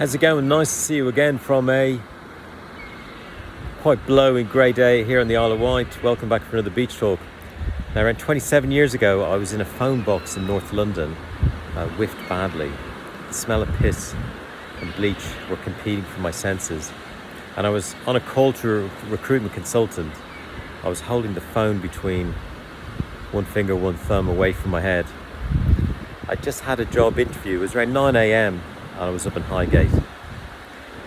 How's it going? Nice to see you again from a quite blowing grey day here on the Isle of Wight. Welcome back for another beach talk. Now, around 27 years ago, I was in a phone box in North London. I whiffed badly. The smell of piss and bleach were competing for my senses. And I was on a call to a recruitment consultant. I was holding the phone between one finger, one thumb away from my head. I just had a job interview. It was around 9 a.m. and I was up in Highgate.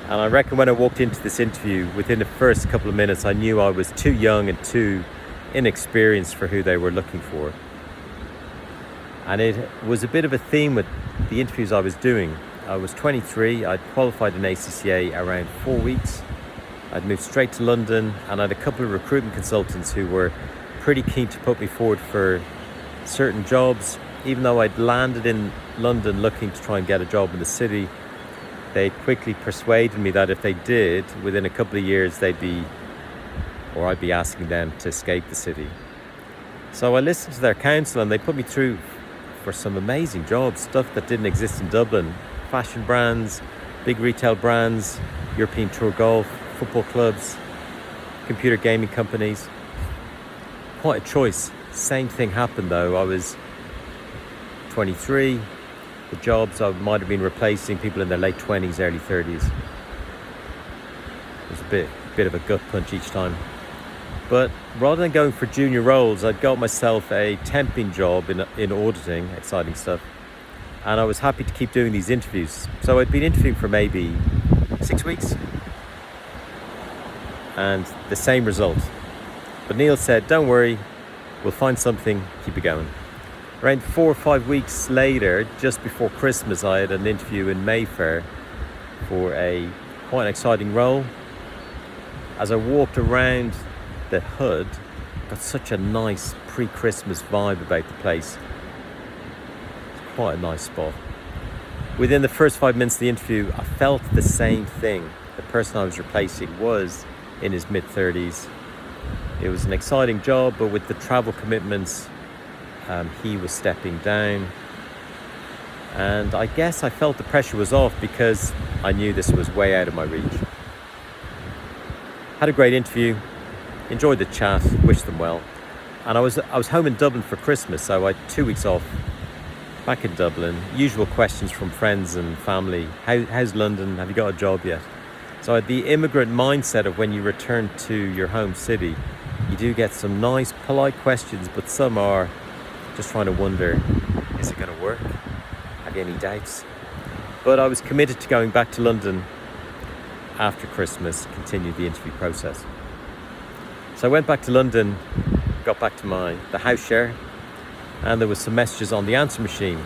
And I reckon when I walked into this interview, within the first couple of minutes, I knew I was too young and too inexperienced for who they were looking for. And it was a bit of a theme with the interviews I was doing. I was 23, I'd qualified in ACCA around 4 weeks. I'd moved straight to London and I had a couple of recruitment consultants who were pretty keen to put me forward for certain jobs. Even though I'd landed in London looking to try and get a job in the city, they quickly persuaded me that if they did, within a couple of years I'd be asking them to escape the city. So I listened to their counsel and they put me through for some amazing jobs, stuff that didn't exist in Dublin. Fashion brands, big retail brands, European Tour Golf, football clubs, computer gaming companies. Quite a choice. Same thing happened though. I was 23. The jobs I might have been replacing people in their late 20s, early 30s. It was a bit of a gut punch each time. But rather than going for junior roles, I'd got myself a temping job in auditing, exciting stuff. And I was happy to keep doing these interviews. So I'd been interviewing for maybe 6 weeks. And the same result. But Neil said, don't worry, we'll find something, keep it going. Around 4 or 5 weeks later, just before Christmas, I had an interview in Mayfair for a quite an exciting role. As I walked around the hood, I got such a nice pre-Christmas vibe about the place. It's quite a nice spot. Within the first 5 minutes of the interview, I felt the same thing. The person I was replacing was in his mid-30s. It was an exciting job, but with the travel commitments, he was stepping down. And I guess I felt the pressure was off because I knew this was way out of my reach. Had a great interview, enjoyed the chat, wished them well. And I was home in Dublin for Christmas, so I had 2 weeks off back in Dublin. Usual questions from friends and family. How's London? Have you got a job yet? So I had the immigrant mindset of when you return to your home city, you do get some nice, polite questions, but some are just trying to wonder, is it going to work? Have you any doubts? But I was committed to going back to London after Christmas, continued the interview process. So I went back to London, got back to the house share, and there was some messages on the answer machine,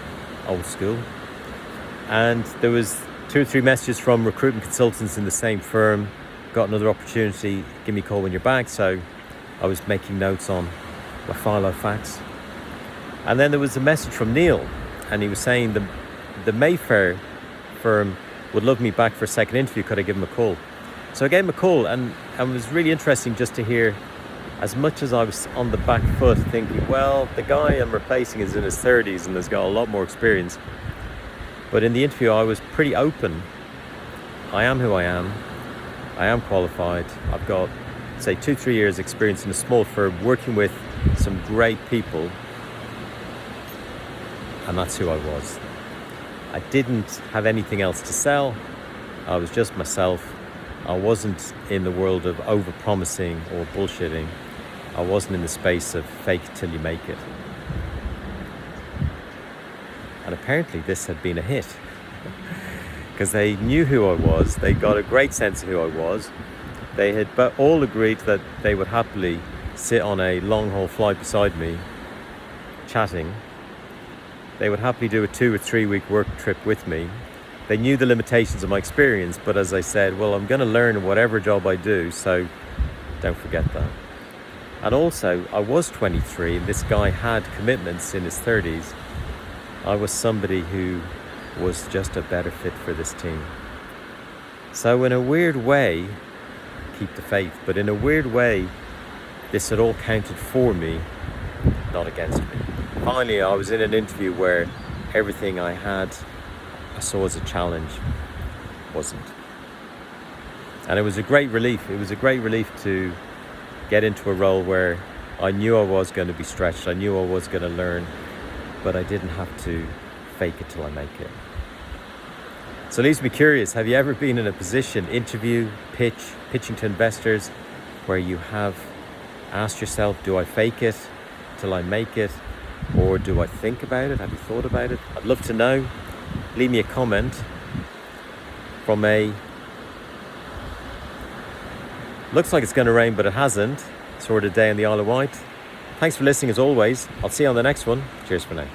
old school. And there was 2 or 3 messages from recruitment consultants in the same firm. Got another opportunity, give me a call when you're back. So I was making notes on my file of facts. And then there was a message from Neil, and he was saying the Mayfair firm would love me back for a second interview. Could I give him a call? So I gave him a call, and it was really interesting just to hear, as much as I was on the back foot thinking, well, the guy I'm replacing is in his 30s and has got a lot more experience. But in the interview, I was pretty open. I am who I am. I am qualified. I've got, say, 2-3 years experience in a small firm working with some great people. And that's who I was. I didn't have anything else to sell. I was just myself. I wasn't in the world of over-promising or bullshitting. I wasn't in the space of fake it till you make it. And apparently this had been a hit. Because they knew who I was. They got a great sense of who I was. They had all agreed that they would happily sit on a long-haul flight beside me, chatting. They would happily do a 2 or 3 week work trip with me. They knew the limitations of my experience, but as I said, well, I'm going to learn whatever job I do, so don't forget that. And also, I was 23, and this guy had commitments in his 30s. I was somebody who was just a better fit for this team. So in a weird way, keep the faith, but in a weird way, this had all counted for me, not against me. Finally, I was in an interview where everything I had, I saw as a challenge. wasn't. And it was a great relief. It was a great relief to get into a role where I knew I was going to be stretched. I knew I was going to learn, but I didn't have to fake it till I make it. So it leaves me curious. Have you ever been in a position, interview, pitching to investors, where you have asked yourself, do I fake it till I make it? Or do I think about it? Have you thought about it? I'd love to know. Leave me a comment from looks like it's going to rain, but it hasn't, sort of day in the Isle of Wight. Thanks for listening as always. I'll see you on the next one. Cheers for now.